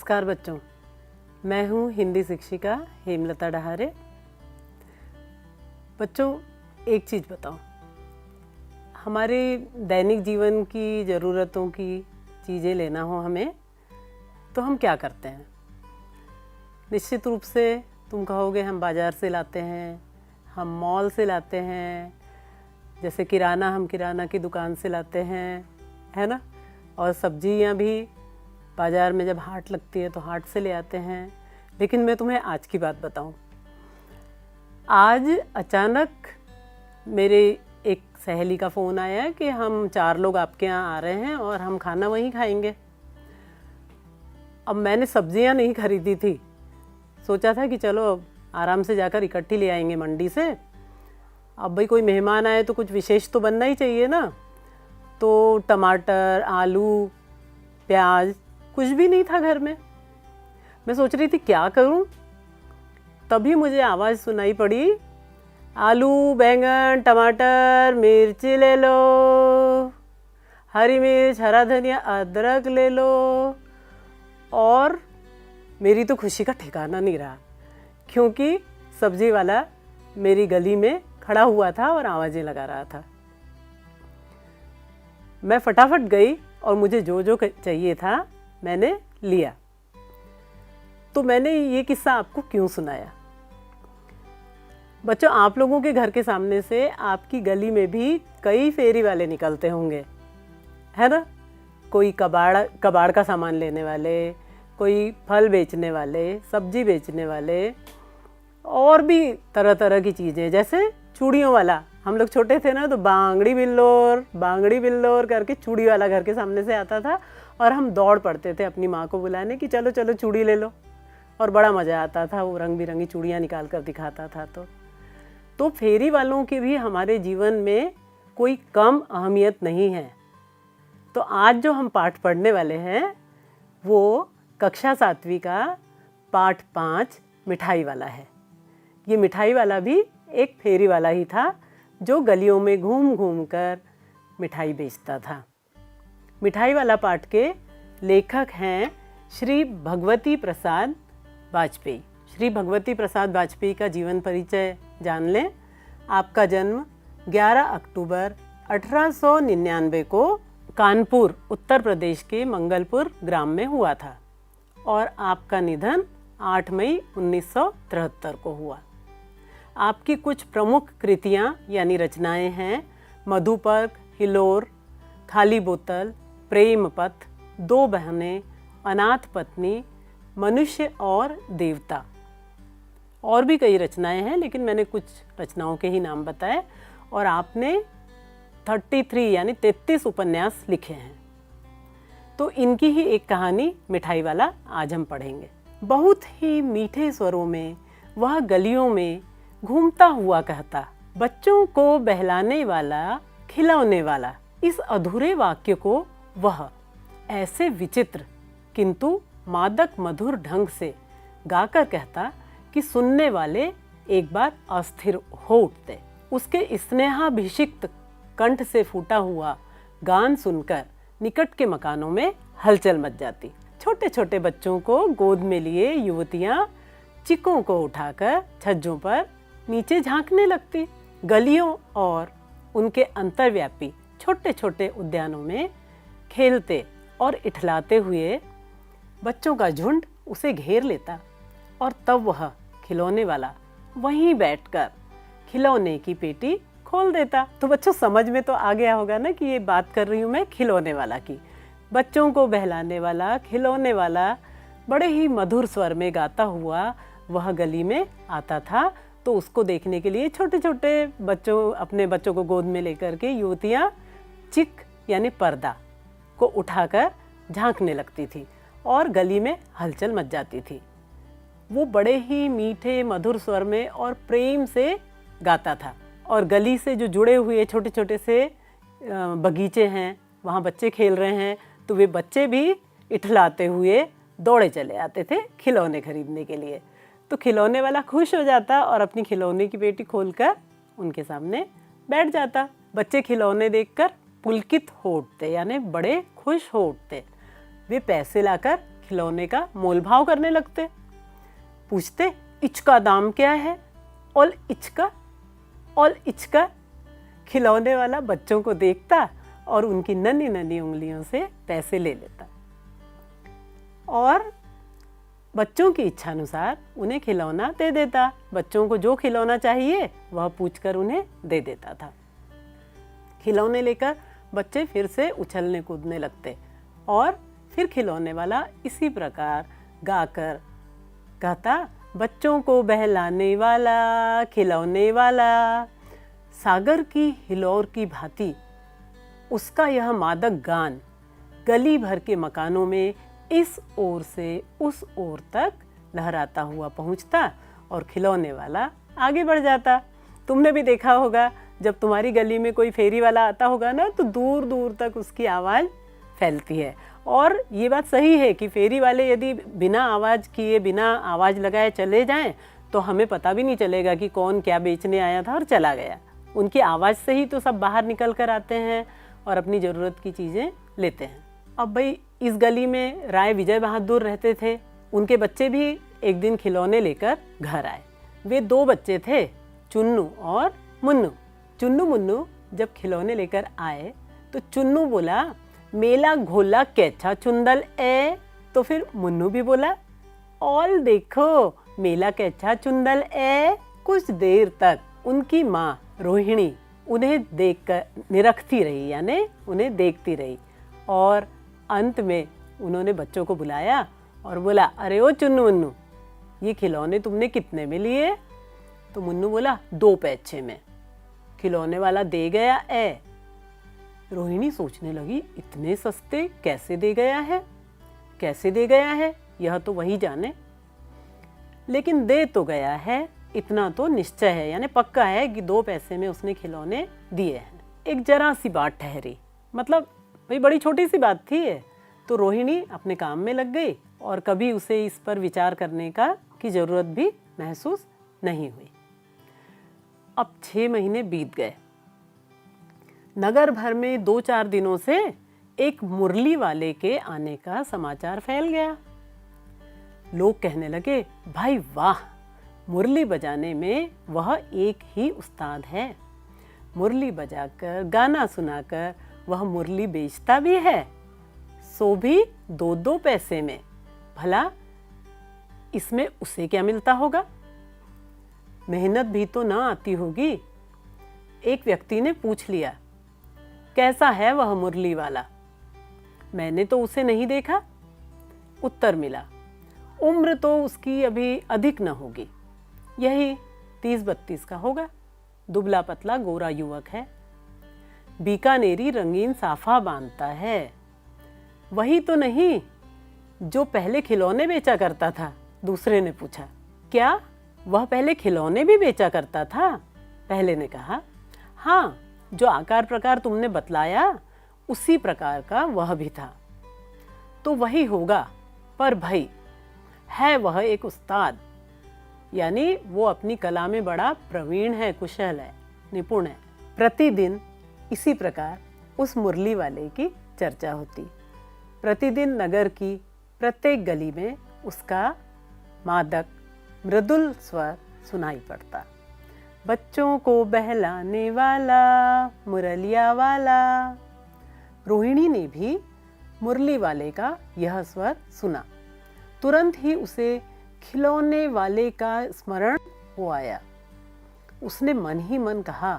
नमस्कार बच्चों, मैं हूँ हिंदी शिक्षिका हेमलता डहारे। बच्चों, एक चीज़ बताओ, हमारे दैनिक जीवन की ज़रूरतों की चीज़ें लेना हो हमें तो हम क्या करते हैं? निश्चित रूप से तुम कहोगे हम बाज़ार से लाते हैं, हम मॉल से लाते हैं, जैसे किराना हम किराना की दुकान से लाते हैं, है ना? और सब्जियां भी बाज़ार में जब हाट लगती है तो हाट से ले आते हैं। लेकिन मैं तुम्हें आज की बात बताऊं, आज अचानक मेरे एक सहेली का फ़ोन आया कि हम 4 लोग आपके यहाँ आ रहे हैं और हम खाना वहीं खाएंगे। अब मैंने सब्जियां नहीं खरीदी थी, सोचा था कि चलो आराम से जाकर इकट्ठी ले आएंगे मंडी से। अब भाई कोई मेहमान आए तो कुछ विशेष तो बनना ही चाहिए ना। तो टमाटर, आलू, प्याज कुछ भी नहीं था घर में। मैं सोच रही थी क्या करूं, तभी मुझे आवाज़ सुनाई पड़ी, आलू, बैंगन, टमाटर, मिर्ची ले लो, हरी मिर्च, हरा धनिया, अदरक ले लो। और मेरी तो खुशी का ठिकाना नहीं रहा, क्योंकि सब्जी वाला मेरी गली में खड़ा हुआ था और आवाज़ें लगा रहा था। मैं फटाफट गई और मुझे जो जो चाहिए था मैंने लिया। तो मैंने ये किस्सा आपको क्यों सुनाया? बच्चों, आप लोगों के घर के सामने से आपकी गली में भी कई फेरी वाले निकलते होंगे, है ना? कोई कबाड़ का सामान लेने वाले, कोई फल बेचने वाले, सब्जी बेचने वाले, और भी तरह तरह की चीज़ें, जैसे चूड़ियों वाला। हम लोग छोटे थे ना तो बांगड़ी बिल्लोर करके चूड़ी वाला घर के सामने से आता था और हम दौड़ पड़ते थे अपनी माँ को बुलाने कि चलो चलो चूड़ी ले लो। और बड़ा मज़ा आता था, वो रंग बिरंगी चूड़ियाँ निकाल कर दिखाता था। तो फेरी वालों की भी हमारे जीवन में कोई कम अहमियत नहीं है। तो आज जो हम पाठ पढ़ने वाले हैं वो कक्षा 7वीं का पाठ 5 मिठाई वाला है। ये मिठाई वाला भी एक फेरी वाला ही था जो गलियों में घूम घूम कर मिठाई बेचता था। मिठाई वाला पाठ के लेखक हैं श्री भगवती प्रसाद वाजपेयी। श्री भगवती प्रसाद वाजपेयी का जीवन परिचय जान लें। आपका जन्म 11 अक्टूबर 1899 को कानपुर, उत्तर प्रदेश के मंगलपुर ग्राम में हुआ था और आपका निधन 8 मई 1973 को हुआ। आपकी कुछ प्रमुख कृतियाँ यानी रचनाएं हैं मधुपर्क, हिलोर, खाली बोतल, प्रेम पथ, 2 बहनें, अनाथ पत्नी, मनुष्य और देवता। और भी कई रचनाएं हैं, लेकिन मैंने कुछ रचनाओं के ही नाम बताए। और आपने 33 यानी 33 उपन्यास लिखे हैं। तो इनकी ही एक कहानी मिठाई वाला आज हम पढ़ेंगे। बहुत ही मीठे स्वरों में वह गलियों में घूमता हुआ कहता, बच्चों को बहलाने वाला, खिलौने वाला। इस अधूरे वाक्य को वह ऐसे विचित्र किंतु मादक मधुर ढंग से गाकर कहता कि सुनने वाले एक बार अस्थिर हो उठते। उसके स्नेहाभिषिक्त कंठ से फूटा हुआ गान सुनकर निकट के मकानों में हलचल मच जाती। छोटे छोटे बच्चों को गोद में लिए युवतियां चिकों को उठाकर छज्जों पर नीचे झांकने लगती। गलियों और उनके अंतर्व्यापी छोटे छोटे उद्यानों में खेलते और इठलाते हुए बच्चों का झुंड उसे घेर लेता और तब वह खिलौने वाला वहीं बैठकर खिलौने की पेटी खोल देता। तो बच्चों, समझ में तो आ गया होगा ना कि ये बात कर रही हूँ मैं खिलौने वाला की। बच्चों को बहलाने वाला, खिलौने वाला बड़े ही मधुर स्वर में गाता हुआ वह गली में आता था। तो उसको देखने के लिए छोटे छोटे बच्चों, अपने बच्चों को गोद में लेकर के युवतियाँ चिक यानी पर्दा को उठाकर झांकने लगती थी और गली में हलचल मच जाती थी। वो बड़े ही मीठे मधुर स्वर में और प्रेम से गाता था। और गली से जो जुड़े हुए छोटे छोटे से बगीचे हैं, वहाँ बच्चे खेल रहे हैं, तो वे बच्चे भी इठलाते हुए दौड़े चले आते थे खिलौने खरीदने के लिए। तो खिलौने वाला खुश हो जाता और अपनी खिलौने की पेटी खोलकर उनके सामने बैठ जाता। बच्चे खिलौने देखकर पुलकित हो उठते यानी बड़े खुश हो उठते। वे पैसे लाकर खिलौने का मोल भाव करने लगते। पूछते, इचका दाम क्या है? और इचका। खिलौने वाला बच्चों को देखता और उनकी नन्ही नन्ही उंगलियों से पैसे ले लेता और बच्चों की इच्छा अनुसार उन्हें खिलौना दे देता। बच्चों को जो खिलौना चाहिए वह पूछकर उन्हें दे देता था। खिलौने लेकर बच्चे फिर से उछलने कूदने लगते और फिर खिलौने वाला इसी प्रकार गाकर कहता, बच्चों को बहलाने वाला खिलौने वाला। सागर की हिलोर की भांति उसका यह मादक गान गली भर के मकानों में इस ओर से उस ओर तक लहराता हुआ पहुंचता और खिलौने वाला आगे बढ़ जाता। तुमने भी देखा होगा, जब तुम्हारी गली में कोई फेरी वाला आता होगा ना, तो दूर दूर तक उसकी आवाज़ फैलती है। और ये बात सही है कि फेरी वाले यदि बिना आवाज़ किए, बिना आवाज़ लगाए चले जाएं तो हमें पता भी नहीं चलेगा कि कौन क्या बेचने आया था और चला गया। उनकी आवाज़ से ही तो सब बाहर निकल कर आते हैं और अपनी ज़रूरत की चीज़ें लेते हैं। अब भाई, इस गली में राय विजय बहादुर रहते थे। उनके बच्चे भी एक दिन खिलौने लेकर घर आए। वे 2 बच्चे थे, चुन्नू और मुन्नू। चुन्नू मुन्नू जब खिलौने लेकर आए तो चुन्नू बोला, मेला घोला कैचा चुंदल ए। तो फिर मुन्नू भी बोला, ऑल देखो मेला कैचा चुंदल ए। कुछ देर तक उनकी माँ रोहिणी उन्हें देखकर निरखती रही, यानी उन्हें देखती रही और अंत में उन्होंने बच्चों को बुलाया और बोला, अरे ओ चुन्नू मुन्नू, ये खिलौने तुमने कितने में लिए? तो मुन्नू बोला, 2 पैसे में। खिलौने वाला दे गया ए। रोहिणी सोचने लगी, इतने सस्ते कैसे दे गया है, कैसे दे गया है, यह तो वही जाने। लेकिन दे तो गया है, इतना तो निश्चय है, यानी पक्का है कि 2 पैसे में उसने खिलौने दिए हैं। एक जरा सी बात ठहरी, मतलब भाई बड़ी छोटी सी बात थी ये। तो रोहिणी अपने काम में लग गई और कभी उसे इस पर विचार करने की ज़रूरत भी महसूस नहीं हुई। अब 6 महीने बीत गए। नगर भर में 2-4 दिनों से एक मुरली वाले के आने का समाचार फैल गया। लोग कहने लगे, भाई वाह, मुरली बजाने में वह एक ही उस्ताद है। मुरली बजाकर, गाना सुनाकर वह मुरली बेचता भी है, सो भी 2-2 पैसे में। भला इसमें उसे क्या मिलता होगा? मेहनत भी तो ना आती होगी। एक व्यक्ति ने पूछ लिया, कैसा है वह मुरली वाला? मैंने तो उसे नहीं देखा। उत्तर मिला, उम्र तो उसकी अभी अधिक न होगी, यही 30-32 का होगा। दुबला पतला गोरा युवक है, बीकानेरी रंगीन साफा बांधता है। वही तो नहीं जो पहले खिलौने बेचा करता था? दूसरे ने पूछा, क्या वह पहले खिलौने भी बेचा करता था? पहले ने कहा, हाँ, जो आकार प्रकार तुमने बतलाया उसी प्रकार का वह भी था। तो वही होगा, पर भाई है वह एक उस्ताद, यानी वो अपनी कला में बड़ा प्रवीण है, कुशल है, निपुण है। प्रतिदिन इसी प्रकार उस मुरली वाले की चर्चा होती। प्रतिदिन नगर की प्रत्येक गली में उसका मादक मृदुल स्वर सुनाई पड़ता। बच्चों को बहलाने वाला मुरलिया वाला। रोहिणी ने भी मुरली वाले का यह स्वर सुना। तुरंत ही उसे खिलौने वाले का स्मरण हो आया। उसने मन ही मन कहा,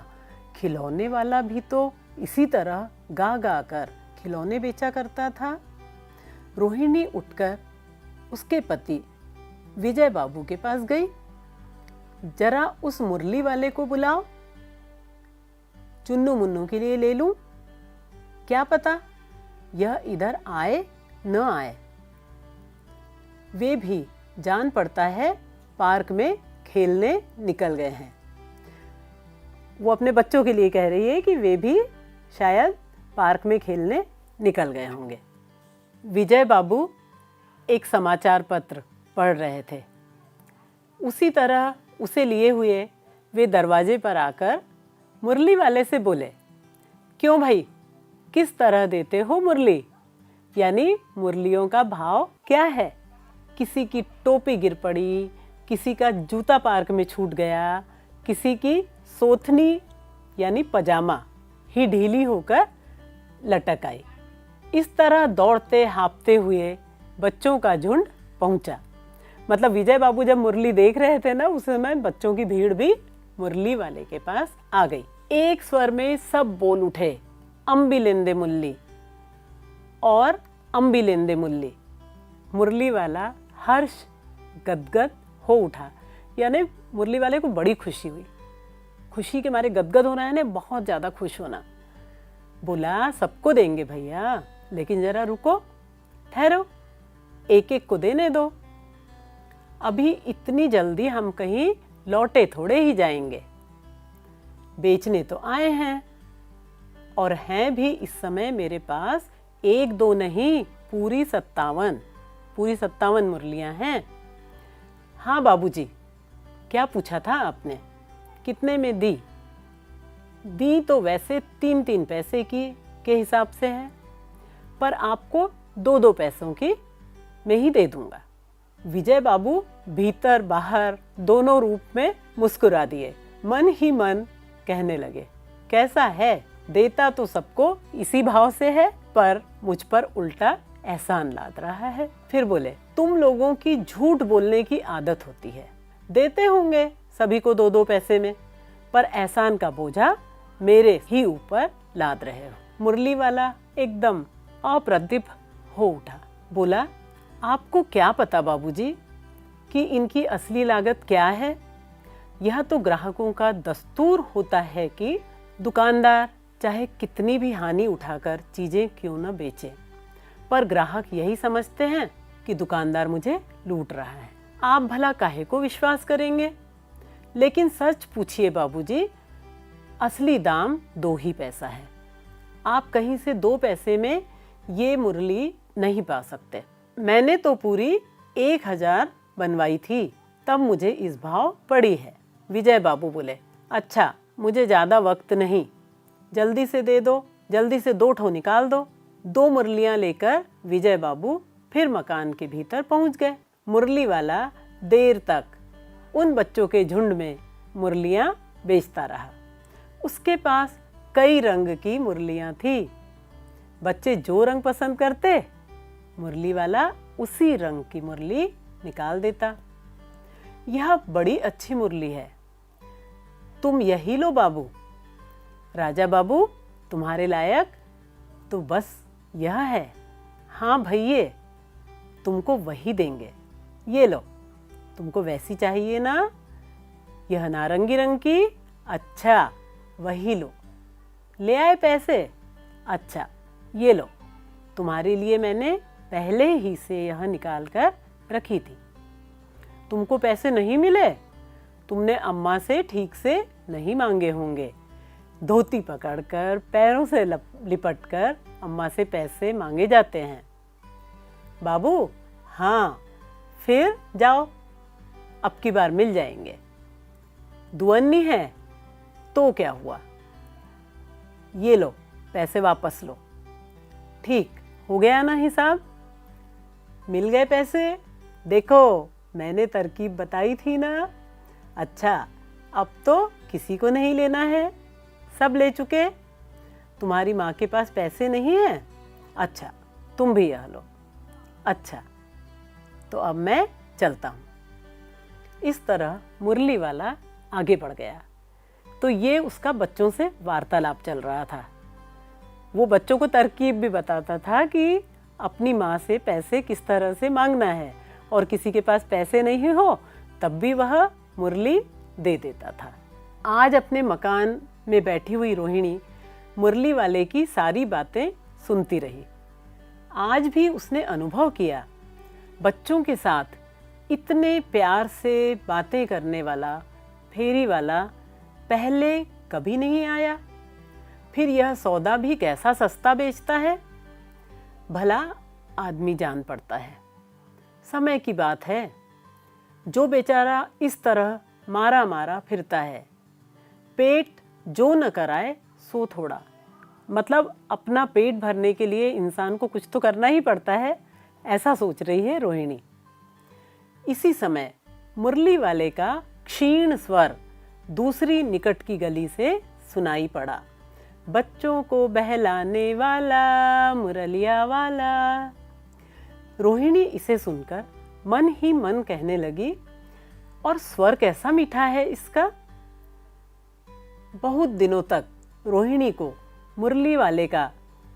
खिलौने वाला भी तो इसी तरह गा गा कर खिलौने बेचा करता था। रोहिणी उठकर उसके पति विजय बाबू के पास गई। जरा उस मुरली वाले को बुलाओ, चुन्नू मुन्नू के लिए ले लूं, क्या पता यह इधर आए न आए। वे भी जान पड़ता है पार्क में खेलने निकल गए हैं। वो अपने बच्चों के लिए कह रही है कि वे भी शायद पार्क में खेलने निकल गए होंगे। विजय बाबू एक समाचार पत्र पढ़ रहे थे। उसी तरह उसे लिए हुए वे दरवाजे पर आकर मुरली वाले से बोले, क्यों भाई, किस तरह देते हो मुरली? यानी मुरलियों का भाव क्या है। किसी की टोपी गिर पड़ी, किसी का जूता पार्क में छूट गया, किसी की सोथनी यानी पजामा ही ढीली होकर लटक आई। इस तरह दौड़ते हाँफते हुए बच्चों का झुंड पहुंचा। मतलब विजय बाबू जब मुरली देख रहे थे ना, उस समय बच्चों की भीड़ भी मुरली वाले के पास आ गई। एक स्वर में सब बोल उठे, अम्बी लेंदे मुरली और अम्बी लेंदे मुरली। मुरली वाला हर्ष गदगद हो उठा, यानी मुरली वाले को बड़ी खुशी हुई। खुशी के मारे गदगद होना है ना, बहुत ज़्यादा खुश होना। बोला सबको देंगे भैया, लेकिन जरा रुको, ठहरो, एक एक को देने दो। अभी इतनी जल्दी हम कहीं लौटे थोड़े ही जाएंगे। बेचने तो आए हैं, और हैं भी इस समय मेरे पास 1-2 नहीं, पूरी 57 मुरलियां हैं। हाँ बाबूजी, क्या पूछा था आपने, कितने में दी? दी तो वैसे 3-3 पैसे की के हिसाब से है, पर आपको 2-2 पैसों की मैं ही दे दूंगा। विजय बाबू भीतर बाहर दोनों रूप में मुस्कुरा दिए, मन ही मन कहने लगे, कैसा है, देता तो सबको इसी भाव से है, पर मुझ पर उल्टा एहसान लाद रहा है। फिर बोले, तुम लोगों की झूठ बोलने की आदत होती है, देते होंगे सभी को 2-2 पैसे में, पर एहसान का बोझा मेरे ही ऊपर लाद रहे हो। मुरली वाला एकदम अप्रतिभ हो उठा। बोला, आपको क्या पता बाबूजी कि इनकी असली लागत क्या है? यह तो ग्राहकों का दस्तूर होता है कि दुकानदार चाहे कितनी भी हानि उठाकर चीजें क्यों न बेचे, पर ग्राहक यही समझते हैं कि दुकानदार मुझे लूट रहा है। आप भला काहे को विश्वास करेंगे? लेकिन सच पूछिए बाबूजी, असली दाम 2 ही पैसा है। आप कहीं से 2 पैसे में ये मुरली नहीं पा सकते। मैंने तो पूरी 1000 बनवाई थी, तब मुझे इस भाव पड़ी है। विजय बाबू बोले, अच्छा मुझे ज़्यादा वक्त नहीं, जल्दी से दे दो, जल्दी से 2 ठो निकाल दो। 2 मुरलियाँ लेकर विजय बाबू फिर मकान के भीतर पहुँच गए। मुरली वाला देर तक उन बच्चों के झुंड में मुरलियाँ बेचता रहा। उसके पास कई रंग की मुरलियाँ थी। बच्चे जो रंग पसंद करते, मुरली वाला उसी रंग की मुरली निकाल देता। यह बड़ी अच्छी मुरली है, तुम यही लो बाबू। राजा बाबू, तुम्हारे लायक तो बस यह है। हाँ भैये, तुमको वही देंगे, ये लो। तुमको वैसी चाहिए ना, यह नारंगी रंग की? अच्छा वही लो। ले आए पैसे? अच्छा ये लो, तुम्हारे लिए मैंने पहले ही से यह निकाल कर रखी थी। तुमको पैसे नहीं मिले? तुमने अम्मा से ठीक से नहीं मांगे होंगे। धोती पकड़कर पैरों से लिपटकर अम्मा से पैसे मांगे जाते हैं। बाबू, हाँ, फिर जाओ, अब की बार मिल जाएंगे। दुअन्नी है तो क्या हुआ, ये लो पैसे वापस लो। ठीक हो गया ना हिसाब? मिल गए पैसे? देखो मैंने तरकीब बताई थी ना। अच्छा, अब तो किसी को नहीं लेना है, सब ले चुके। तुम्हारी माँ के पास पैसे नहीं हैं? अच्छा, तुम भी यह लो। अच्छा, तो अब मैं चलता हूँ। इस तरह मुरली वाला आगे बढ़ गया। तो ये उसका बच्चों से वार्तालाप चल रहा था। वो बच्चों को तरकीब भी बताता था कि अपनी माँ से पैसे किस तरह से मांगना है, और किसी के पास पैसे नहीं हो तब भी वह मुरली दे देता था। आज अपने मकान में बैठी हुई रोहिणी मुरली वाले की सारी बातें सुनती रही। आज भी उसने अनुभव किया, बच्चों के साथ इतने प्यार से बातें करने वाला फेरी वाला पहले कभी नहीं आया। फिर यह सौदा भी कैसा सस्ता बेचता है, भला आदमी जान पड़ता है। समय की बात है, जो बेचारा इस तरह मारा मारा फिरता है, पेट जो न कराए सो थोड़ा, मतलब अपना पेट भरने के लिए इंसान को कुछ तो करना ही पड़ता है, ऐसा सोच रही है रोहिणी। इसी समय मुरली वाले का क्षीण स्वर दूसरी निकट की गली से सुनाई पड़ा। बच्चों को बहलाने वाला मुरलिया वाला। रोहिणी इसे सुनकर मन ही मन कहने लगी, और स्वर कैसा मीठा है इसका। बहुत दिनों तक रोहिणी को मुरली वाले का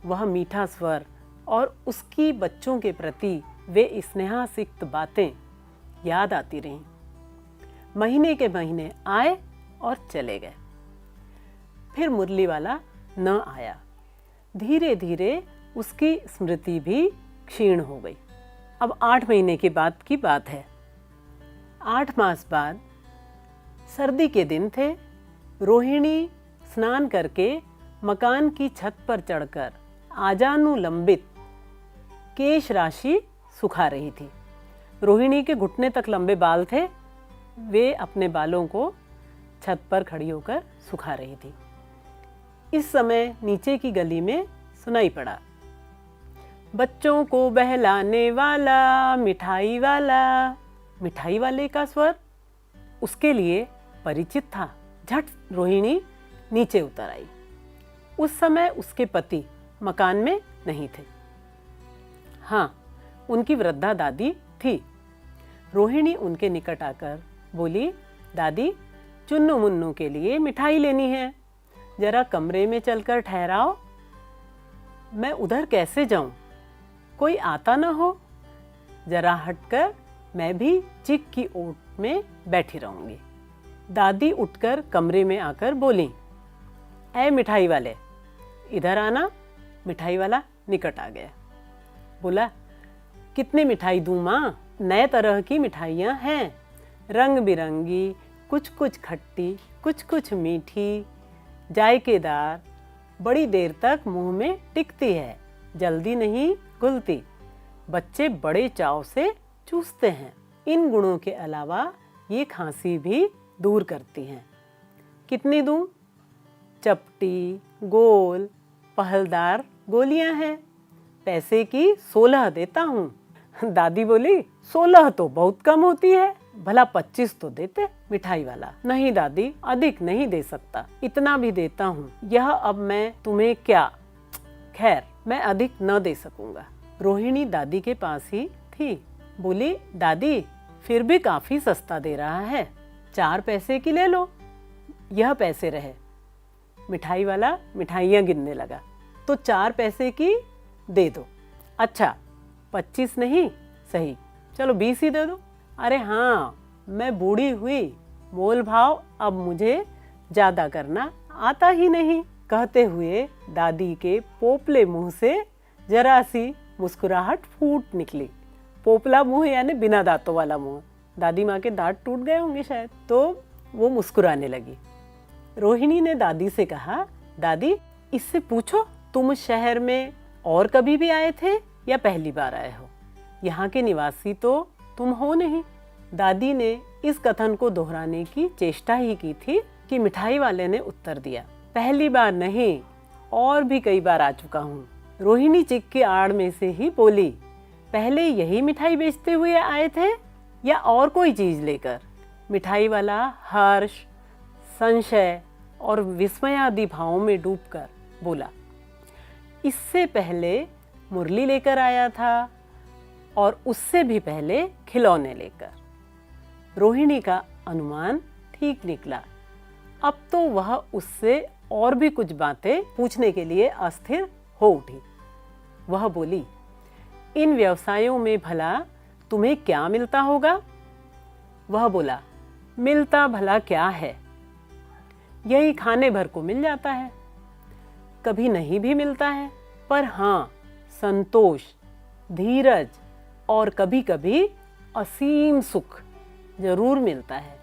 वह मीठा स्वर और उसकी बच्चों के प्रति वे स्नेहासिक्त बातें याद आती रहीं। महीने के महीने आए और चले गए, फिर मुरली वाला न आया। धीरे धीरे उसकी स्मृति भी क्षीण हो गई। अब 8 महीने के बाद की बात है। 8 मास बाद सर्दी के दिन थे। रोहिणी स्नान करके मकान की छत पर चढ़कर आजानुलंबित केश राशि सुखा रही थी। रोहिणी के घुटने तक लंबे बाल थे। वे अपने बालों को छत पर खड़ी होकर सुखा रही थी। इस समय नीचे की गली में सुनाई पड़ा, बच्चों को बहलाने वाला मिठाई वाला। मिठाई वाले का स्वर उसके लिए परिचित था। झट रोहिणी नीचे उतर आई। उस समय उसके पति मकान में नहीं थे। हाँ, उनकी वृद्धा दादी थी। रोहिणी उनके निकट आकर बोली, दादी, चुन्नू मुन्नू के लिए मिठाई लेनी है, जरा कमरे में चलकर ठहराओ। मैं उधर कैसे जाऊं? कोई आता न हो। जरा हटकर मैं भी चिक की ओट में बैठी रहूंगी। दादी उठकर कमरे में आकर बोली, ऐ मिठाई वाले, इधर आना। मिठाई वाला निकट आ गया। बोला, कितनी मिठाई दूं माँ? नए तरह की मिठाइयाँ हैं, रंग बिरंगी, कुछ कुछ खट्टी, कुछ कुछ मीठी, जायकेदार, बड़ी देर तक मुंह में टिकती है, जल्दी नहीं घुलती। बच्चे बड़े चाव से चूसते हैं। इन गुणों के अलावा ये खांसी भी दूर करती हैं। कितनी दूं? चपटी, गोल, पहलदार गोलियां हैं। पैसे की 16 देता हूँ। दादी बोली, 16 तो बहुत कम होती है, भला 25 तो देते। मिठाई वाला, नहीं दादी, अधिक नहीं दे सकता, इतना भी देता हूँ। यह अब मैं तुम्हें क्या, खैर मैं अधिक न दे सकूंगा। रोहिणी दादी के पास ही थी। बोली, दादी फिर भी काफी सस्ता दे रहा है, 4 पैसे की ले लो, यह पैसे रहे। मिठाई वाला मिठाइयाँ गिनने लगा। तो 4 पैसे की दे दो। अच्छा, 25 नहीं, सही, चलो 20 ही दे दो। अरे हाँ, मैं बूढ़ी हुई, मोल भाव अब मुझे ज्यादा करना आता ही नहीं। कहते हुए दादी के पोपले मुंह से जरा सी मुस्कुराहट फूट निकली। पोपला मुंह यानी बिना दांतों वाला मुंह। दादी माँ के दांत टूट गए होंगे शायद, तो वो मुस्कुराने लगी। रोहिणी ने दादी से कहा, दादी इससे पूछो, तुम शहर में और कभी भी आए थे या पहली बार आए हो? यहाँ के निवासी तो तुम हो नहीं। दादी ने इस कथन को दोहराने की चेष्टा ही की थी कि मिठाई वाले ने उत्तर दिया, पहली बार नहीं, और भी कई बार आ चुका हूँ। रोहिणी चिक की आड़ में से ही बोली, पहले यही मिठाई बेचते हुए आए थे या और कोई चीज लेकर? मिठाई वाला हर्ष, संशय और विस्मय आदि भावों में डूबकर बोला, इससे पहले मुरली लेकर आया था और उससे भी पहले खिलौने लेकर। रोहिणी का अनुमान ठीक निकला। अब तो वह उससे और भी कुछ बातें पूछने के लिए अस्थिर हो उठी। वह बोली, इन व्यवसायों में भला तुम्हें क्या मिलता होगा? वह बोला, मिलता भला क्या है, यही खाने भर को मिल जाता है, कभी नहीं भी मिलता है, पर हाँ, संतोष, धीरज और कभी कभी असीम सुख जरूर मिलता है,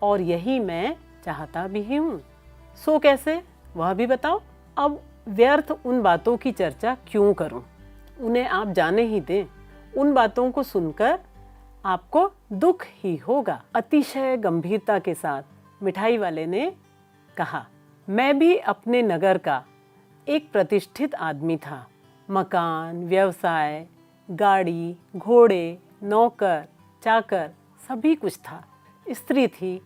और यही मैं चाहता भी हूँ। सो कैसे, वह भी बताओ। अब व्यर्थ उन बातों की चर्चा क्यों करूं, उन्हें आप जाने ही दें। उन बातों को सुनकर आपको दुख ही होगा। अतिशय गंभीरता के साथ मिठाई वाले ने कहा, मैं भी अपने नगर का एक प्रतिष्ठित आदमी था। मकान, व्यवसाय, गाड़ी, घोड़े, नौकर, चाकर सभी कुछ था। स्त्री थी,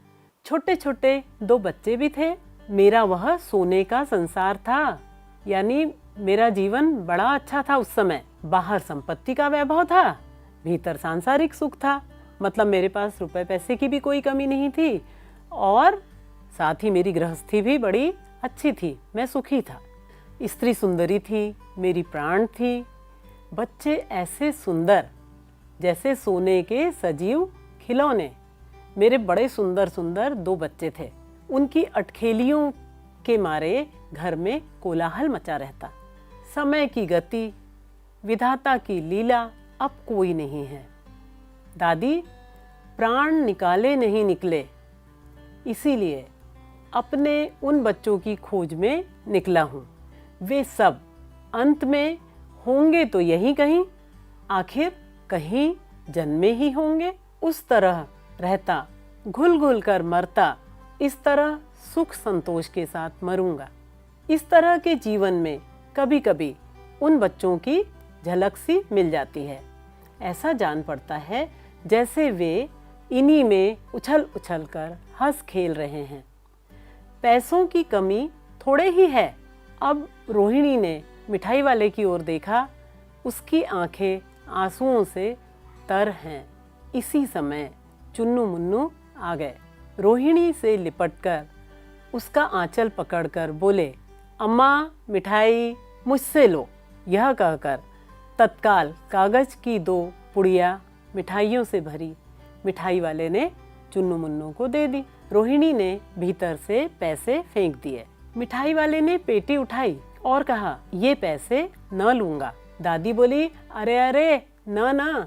छोटे छोटे 2 बच्चे भी थे। मेरा वह सोने का संसार था, यानी मेरा जीवन बड़ा अच्छा था उस समय। बाहर संपत्ति का वैभव था, भीतर सांसारिक सुख था। मतलब मेरे पास रुपए पैसे की भी कोई कमी नहीं थी और साथ ही मेरी गृहस्थी भी बड़ी अच्छी थी, मैं सुखी था। स्त्री सुंदरी थी, मेरी प्राण थी। बच्चे ऐसे सुंदर जैसे सोने के सजीव खिलौने। मेरे बड़े सुंदर सुंदर 2 बच्चे थे। उनकी अटखेलियों के मारे घर में कोलाहल मचा रहता। समय की गति, विधाता की लीला, अब कोई नहीं है। दादी, प्राण निकाले नहीं निकले, इसीलिए अपने उन बच्चों की खोज में निकला हूँ। वे सब अंत में होंगे तो यहीं कहीं, आखिर कहीं जन्मे ही होंगे। उस तरह रहता, घुल घुल कर मरता, इस तरह सुख संतोष के साथ मरूंगा। इस तरह के जीवन में कभी कभी उन बच्चों की झलक सी मिल जाती है। ऐसा जान पड़ता है जैसे वे इन्हीं में उछल उछल कर हंस खेल रहे हैं। पैसों की कमी थोड़े ही है। अब रोहिणी ने मिठाई वाले की ओर देखा। उसकी आंखें आंसुओं से तर हैं। इसी समय चुन्नू मुन्नू आ गए। रोहिणी से लिपटकर उसका आंचल पकड़कर बोले, अम्मा मिठाई मुझसे लो। यह कहकर तत्काल कागज की 2 पुड़िया मिठाइयों से भरी मिठाई वाले ने चुन्नू मुन्नू को दे दी। रोहिणी ने भीतर से पैसे फेंक दिए। मिठाई वाले ने पेटी उठाई और कहा, ये पैसे न लूंगा। दादी बोली, अरे अरे न न,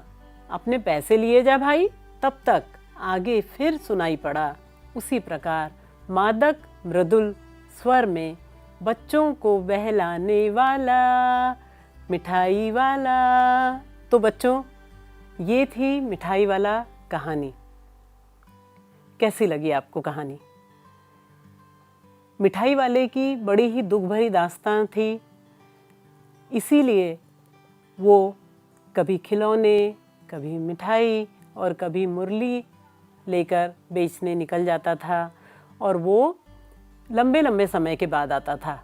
अपने पैसे लिए जा भाई। तब तक आगे फिर सुनाई पड़ा उसी प्रकार मादक मृदुल स्वर में, बच्चों को बहलाने वाला मिठाई वाला। तो बच्चों, ये थी मिठाई वाला कहानी। कैसी लगी आपको कहानी? मिठाई वाले की बड़ी ही दुख भरी दास्तान थी। इसीलिए वो कभी खिलौने, कभी मिठाई और कभी मुरली लेकर बेचने निकल जाता था और वो लंबे लंबे समय के बाद आता था।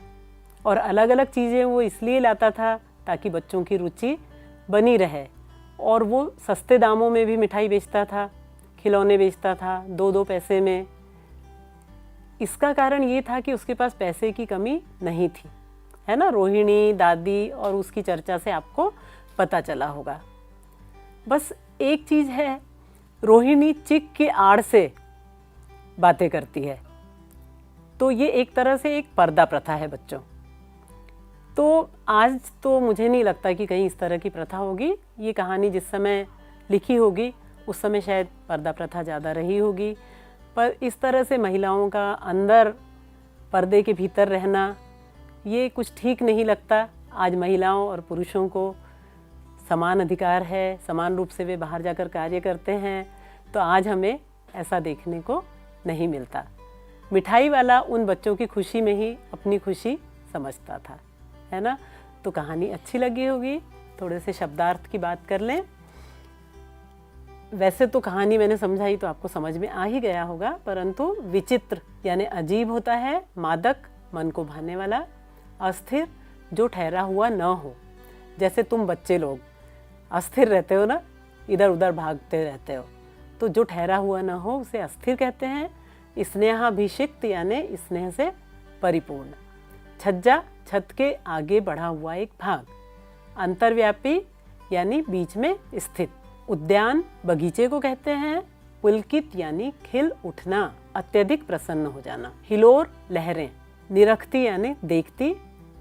और अलग अलग चीज़ें वो इसलिए लाता था ताकि बच्चों की रुचि बनी रहे। और वो सस्ते दामों में भी मिठाई बेचता था, खिलौने बेचता था 2-2 पैसे में। इसका कारण ये था कि उसके पास पैसे की कमी नहीं थी, है ना। रोहिणी, दादी और उसकी चर्चा से आपको पता चला होगा। बस एक चीज़ है, रोहिणी चिक के आड़ से बातें करती है। तो ये एक तरह से एक पर्दा प्रथा है बच्चों। तो आज तो मुझे नहीं लगता कि कहीं इस तरह की प्रथा होगी। ये कहानी जिस समय लिखी होगी उस समय शायद पर्दा प्रथा ज़्यादा रही होगी। पर इस तरह से महिलाओं का अंदर पर्दे के भीतर रहना, ये कुछ ठीक नहीं लगता। आज महिलाओं और पुरुषों को समान अधिकार है, समान रूप से वे बाहर जाकर कार्य करते हैं। तो आज हमें ऐसा देखने को नहीं मिलता। मिठाई वाला उन बच्चों की खुशी में ही अपनी खुशी समझता था, है ना। तो कहानी अच्छी लगी होगी। थोड़े से शब्दार्थ की बात कर लें। वैसे तो कहानी मैंने समझाई तो आपको समझ में आ ही गया होगा, परंतु विचित्र यानी अजीब होता है, मादक मन को भाने वाला, अस्थिर जो ठहरा हुआ न हो। जैसे तुम बच्चे लोग अस्थिर रहते हो ना, इधर उधर भागते रहते हो, तो जो ठहरा हुआ न हो उसे अस्थिर कहते हैं। स्नेहाभिषिक्त यानी स्नेह से परिपूर्ण। छज्जा छत के आगे बढ़ा हुआ एक भाग। अंतर्व्यापी यानी बीच में स्थित। उद्यान बगीचे को कहते हैं। पुलकित यानी खिल उठना, अत्यधिक प्रसन्न हो जाना। हिलोर लहरें। निरखती यानी देखती।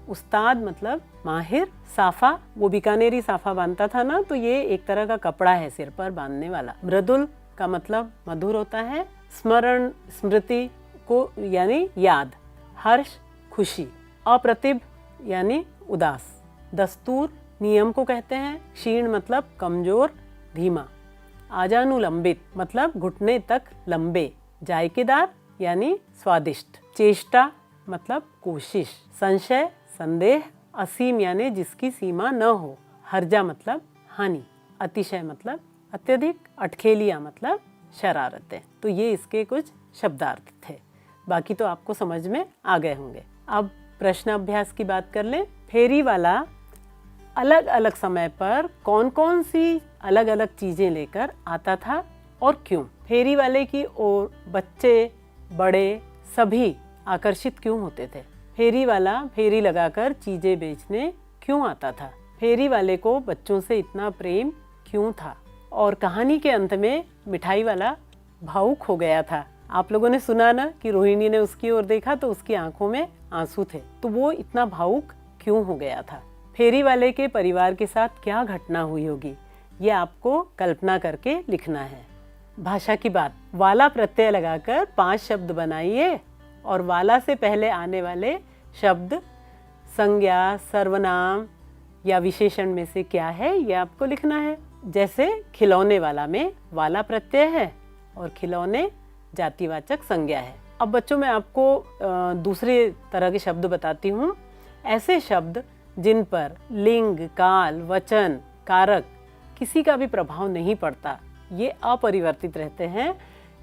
उस्ताद मतलब माहिर। साफा, वो बीकानेरी साफा बांधता था ना, तो ये एक तरह का कपड़ा है सिर पर बांधने वाला। मृदुल का मतलब मधुर होता है। स्मरण, स्मृति को यानी याद। हर्ष, खुशी। अप्रतिभ यानी उदास। दस्तूर नियम को कहते हैं। क्षीण मतलब कमजोर, धीमा। आजानुलंबित मतलब घुटने तक लंबे। जायकेदार यानी स्वादिष्ट। चेष्टा मतलब कोशिश। संशय, संदेह, असीम यानी जिसकी सीमा न हो, हर्जा मतलब हानि, अतिशय मतलब अत्यधिक, अटखेलियाँ मतलब शरारतें। तो ये इसके कुछ शब्दार्थ थे, बाकी तो आपको समझ में आ गए होंगे। अब प्रश्न अभ्यास की बात कर लें। फेरी वाला अलग अलग समय पर कौन कौन सी अलग अलग चीज़ें लेकर आता था और क्यों? फेरी वाले की ओर बच्चे, बड़े सभी आकर्षित क्यों होते थे? फेरी वाला फेरी लगाकर चीज़ें बेचने क्यों आता था? फेरी वाले को बच्चों से इतना प्रेम क्यों था? और कहानी के अंत में मिठाई वाला भावुक हो गया था। आप लोगों ने सुना ना कि रोहिणी ने उसकी ओर देखा तो उसकी आंखों में आंसू थे, तो वो इतना भावुक क्यों हो गया था? फेरी वाले के परिवार के साथ क्या घटना हुई होगी, ये आपको कल्पना करके लिखना है। भाषा की बात, वाला प्रत्यय लगाकर 5 शब्द बनाइए और वाला से पहले आने वाले शब्द संज्ञा, सर्वनाम या विशेषण में से क्या है ये आपको लिखना है। जैसे खिलौने वाला में वाला प्रत्यय है और खिलौने जातिवाचक संज्ञा है। अब बच्चों मैं आपको दूसरे तरह के शब्द बताती हूँ। ऐसे शब्द जिन पर लिंग, काल, वचन, कारक किसी का भी प्रभाव नहीं पड़ता, ये अपरिवर्तित रहते हैं,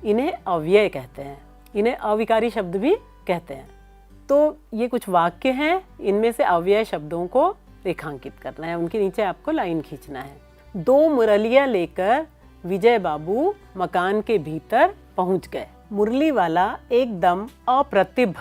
इन्हें अव्यय कहते हैं। इन्हें अविकारी शब्द भी कहते हैं। तो ये कुछ वाक्य हैं, इनमें से अव्यय शब्दों को रेखांकित करना है, उनके नीचे आपको लाइन खींचना है। 2 मुरलियाँ लेकर विजय बाबू मकान के भीतर पहुंच गए। मुरली वाला एकदम अप्रतिभ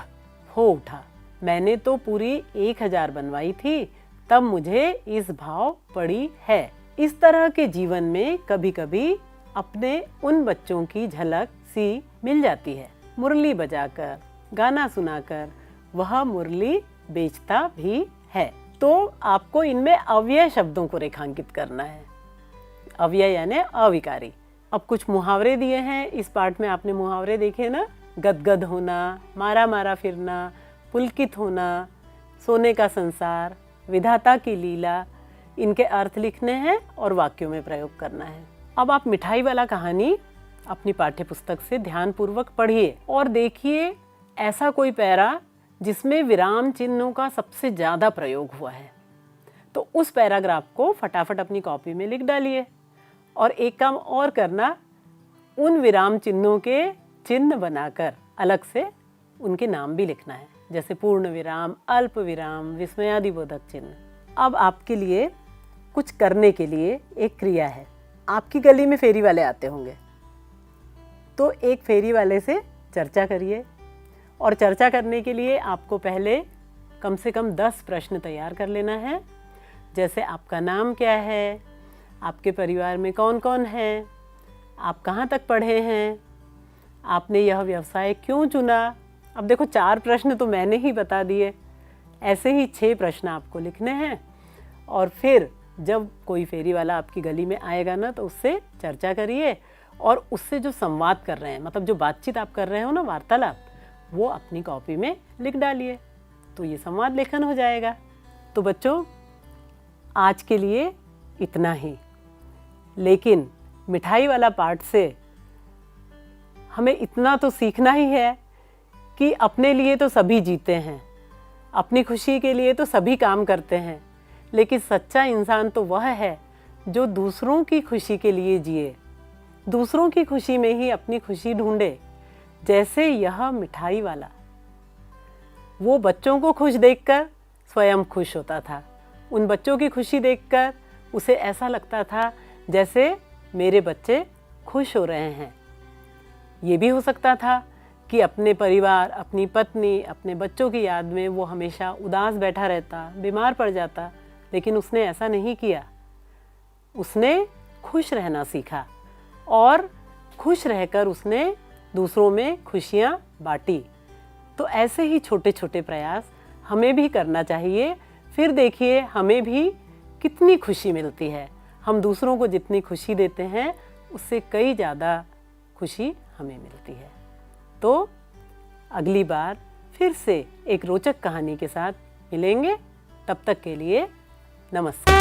हो उठा। मैंने तो पूरी 1000 बनवाई थी, तब मुझे इस भाव पड़ी है। इस तरह के जीवन में कभी कभी अपने उन बच्चों की झलक सी मिल जाती है। मुरली बजाकर, गाना सुनाकर वह मुरली बेचता भी है। तो आपको इनमें अव्यय शब्दों को रेखांकित करना है। अव्यय यानी अविकारी। अब कुछ मुहावरे दिए हैं, इस पाठ में आपने मुहावरे देखे ना, गदगद होना, मारा मारा फिरना, पुलकित होना, सोने का संसार, विधाता की लीला, इनके अर्थ लिखने हैं और वाक्यों में प्रयोग करना है। अब आप मिठाई वाला कहानी अपनी पाठ्य पुस्तक से ध्यानपूर्वक पढ़िए और देखिए ऐसा कोई पैरा जिसमें विराम चिन्हों का सबसे ज़्यादा प्रयोग हुआ है, तो उस पैराग्राफ को फटाफट अपनी कॉपी में लिख डालिए। और एक काम और करना, उन विराम चिन्हों के चिन्ह बनाकर अलग से उनके नाम भी लिखना है, जैसे पूर्ण विराम, अल्प विराम, विस्मयादिबोधक चिन्ह। अब आपके लिए कुछ करने के लिए एक क्रिया है। आपकी गली में फेरी वाले आते होंगे, तो एक फेरी वाले से चर्चा करिए। और चर्चा करने के लिए आपको पहले कम से कम 10 प्रश्न तैयार कर लेना है। जैसे आपका नाम क्या है, आपके परिवार में कौन कौन है, आप कहाँ तक पढ़े हैं, आपने यह व्यवसाय क्यों चुना। अब देखो 4 प्रश्न तो मैंने ही बता दिए, ऐसे ही 6 प्रश्न आपको लिखने हैं। और फिर जब कोई फेरी वाला आपकी गली में आएगा ना, तो उससे चर्चा करिए और उससे जो संवाद कर रहे हैं, मतलब जो बातचीत आप कर रहे हो ना, वार्तालाप, वो अपनी कॉपी में लिख डालिए, तो ये संवाद लेखन हो जाएगा। तो बच्चों आज के लिए इतना ही, लेकिन मिठाई वाला पाठ से हमें इतना तो सीखना ही है कि अपने लिए तो सभी जीते हैं, अपनी खुशी के लिए तो सभी काम करते हैं, लेकिन सच्चा इंसान तो वह है जो दूसरों की खुशी के लिए जिए, दूसरों की खुशी में ही अपनी खुशी ढूंढे। जैसे यह मिठाई वाला, वो बच्चों को खुश देखकर स्वयं खुश होता था। उन बच्चों की खुशी देखकर उसे ऐसा लगता था जैसे मेरे बच्चे खुश हो रहे हैं। ये भी हो सकता था कि अपने परिवार, अपनी पत्नी, अपने बच्चों की याद में वो हमेशा उदास बैठा रहता, बीमार पड़ जाता, लेकिन उसने ऐसा नहीं किया। उसने खुश रहना सीखा और खुश रहकर उसने दूसरों में खुशियाँ बांटी। तो ऐसे ही छोटे छोटे प्रयास हमें भी करना चाहिए। फिर देखिए हमें भी कितनी खुशी मिलती है। हम दूसरों को जितनी खुशी देते हैं, उससे कई ज़्यादा खुशी हमें मिलती है। तो अगली बार फिर से एक रोचक कहानी के साथ मिलेंगे। तब तक के लिए नमस्कार।